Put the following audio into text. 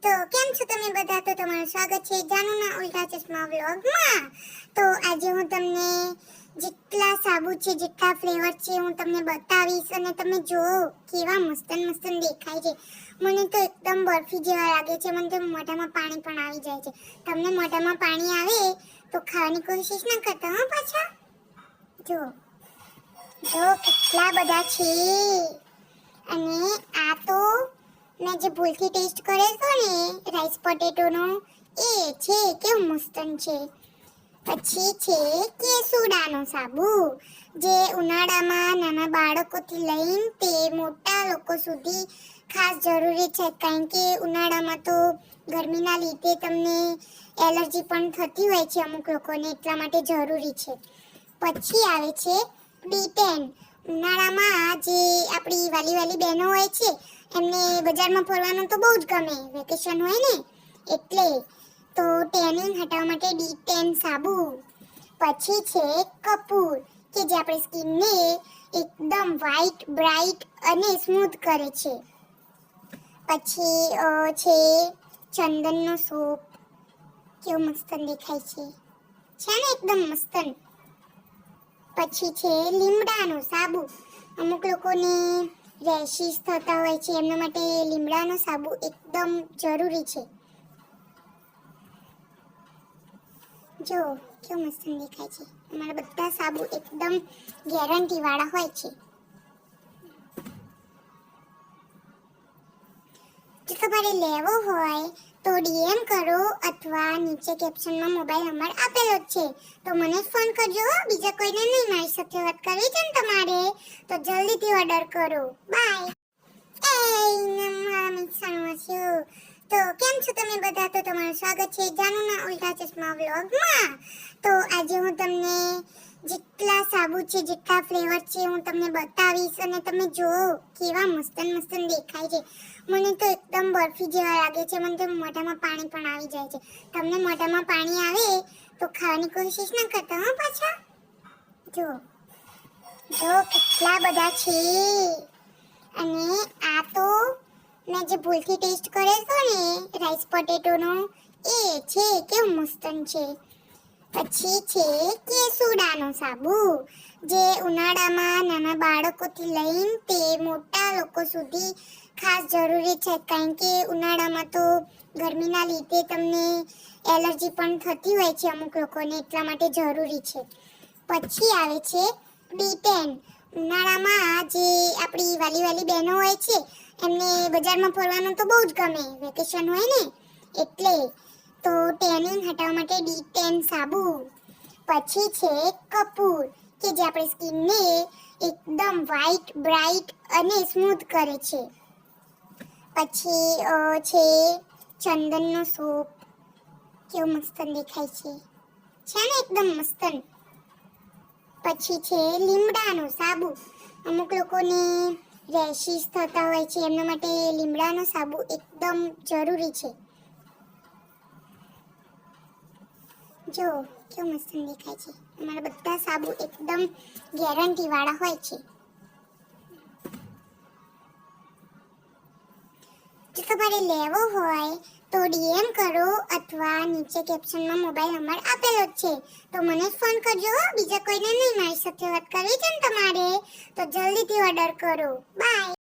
તો કેમ છો તમે બધા? તો તમારું સ્વાગત છે જાનુના ઉલ્ટા ચશ્મા વ્લોગમાં. તો આજે હું તમને જેટલા સાબુ છે, જેટલા ફ્લેવર છે, હું તમને બતાવીશ અને તમે જુઓ કેવા મસ્ત મસ્ત દેખાય છે. મને તો એકદમ બરફી જેવા લાગે છે. મને તો મોઢામાં પાણી પણ આવી જાય છે. તમને મોઢામાં પાણી આવે તો ખાવાની કોશિશ ના કરતા હો પાછા. જો કેટલા બધા છે. અને આ તો મેં જે ભૂલથી ટેસ્ટ કરેલ હતો ને રાઈસ પોટેટોનો, એ છે કેવું મસ્તન છે. પછી છે કેસુડાનો સાબુ, જે ઉનાળામાં નાના બાળકોથી લઈને તે મોટા લોકો સુધી ખાસ જરૂરી છે. કારણ કે ઉનાળામાં તો ગરમીના લીધે તમને એલર્જી પણ થતી હોય છે અમુક લોકોને, એટલા માટે જરૂરી છે. પછી આવે છે ડી10. ઉનાળામાં જે આપણી વાલી બહેનો હોય છે એમને બજારમાં ફરવાનું તો બહુ જ ગમે, વેકેશન હોય ને એટલે. તો ટેનિંગ હટાવવા માટે ડી10 સાબુ. પછી છે કપૂર, કે જે આપણી સ્કિનને એકદમ વ્હાઈટ, બ્રાઇટ અને સ્મૂથ કરે છે. પછી છે ચંદનનો સોપ, કેવો મસ્ત દેખાય છે ને એકદમ મસ્તન. પછી છે લીમડાનો સાબુ. અમુક લોકોને રેશિસ થતા હોય છે, એમના માટે લીમડાનો સાબુ એકદમ જરૂરી છે. જો કેવું મસ્ત દેખાય છે. અમારા બધા સાબુ એકદમ ગેરંટી વાળા હોય છે. જો તમારે લેવો હોય તો ડીએમ કરો અથવા નીચે કેપ્શનમાં મોબાઈલ નંબર આપેલો જ છે, તો મને ફોન કરજો. બીજા કોઈને નહીં, મારી સાથે વાત કરવી છે ને તમારે તો જલ્દીથી ઓર્ડર કરો. બાય. તો કેમ છો તમે બધા? તો તમારું સ્વાગત છે જાનુના ઉલ્ટા ચશ્મા વ્લોગમાં. તો આજે હું તમને જેટલા સાબુ છે, જેટલા ફ્લેવર છે, હું તમને બતાવીશ અને તમે જુઓ કેવા મસ્ત દેખાય છે. મને તો એકદમ બરફી જેવા લાગે છે. મને તો મોઢામાં પાણી પણ આવી જાય છે. તમને મોઢામાં પાણી આવે તો ખાવાની કોશિશ ના કરતા હો પાછા. જો કેટલા બધા છે. અને આ તો મેં જે ભૂલથી ટેસ્ટ કરેલ હતો ને રાઈસ પોટેટોનો, એ છે કેવું મસ્તન છે. પછી છે કેસુડાનો સાબુ, જે ઉનાળામાં નાના બાળકોથી લઈને તે મોટા લોકો સુધી ખાસ જરૂરી છે. કારણ કે ઉનાળામાં તો ગરમીના લીધે તમને એલર્જી પણ થતી હોય છે અમુક લોકોને, એટલા માટે જરૂરી છે. પછી આવે છે ડી10. ઉનાળામાં જે આપણી વાલી બહેનો હોય છે એમને બજારમાં ફરવાનું તો બહુ જ ગમે, વેકેશન હોય ને એટલે. તો ટેનિંગ હટાવવા માટે ડી10 સાબુ. પછી છે કપૂર, કે જે આપણી સ્કિનને એકદમ વ્હાઈટ, બ્રાઇટ અને સ્મૂથ કરે છે. પછી છે ચંદનનો સોપ, કેવો મસ્ત દેખાય છે ને એકદમ મસ્તન. પછી છે લીમડાનો સાબુ. અમુક લોકોને રેશિસ થતા હોય છે, એમના માટે લીમડાનો સાબુ એકદમ જરૂરી છે. જો કેવું મસ્ત દેખાય છે. અમારા બધા સાબુ એકદમ ગેરંટી વાળા હોય છે. જો તમારે લેવો હોય તો ડીએમ કરો અથવા નીચે કેપ્શનમાં મોબાઈલ નંબર આપેલો જ છે, તો મને ફોન કરજો. બીજા કોઈને નહીં, મારી સાથે વાત કરવી છે ને તમારે તો જલ્દીથી ઓર્ડર કરો. બાય.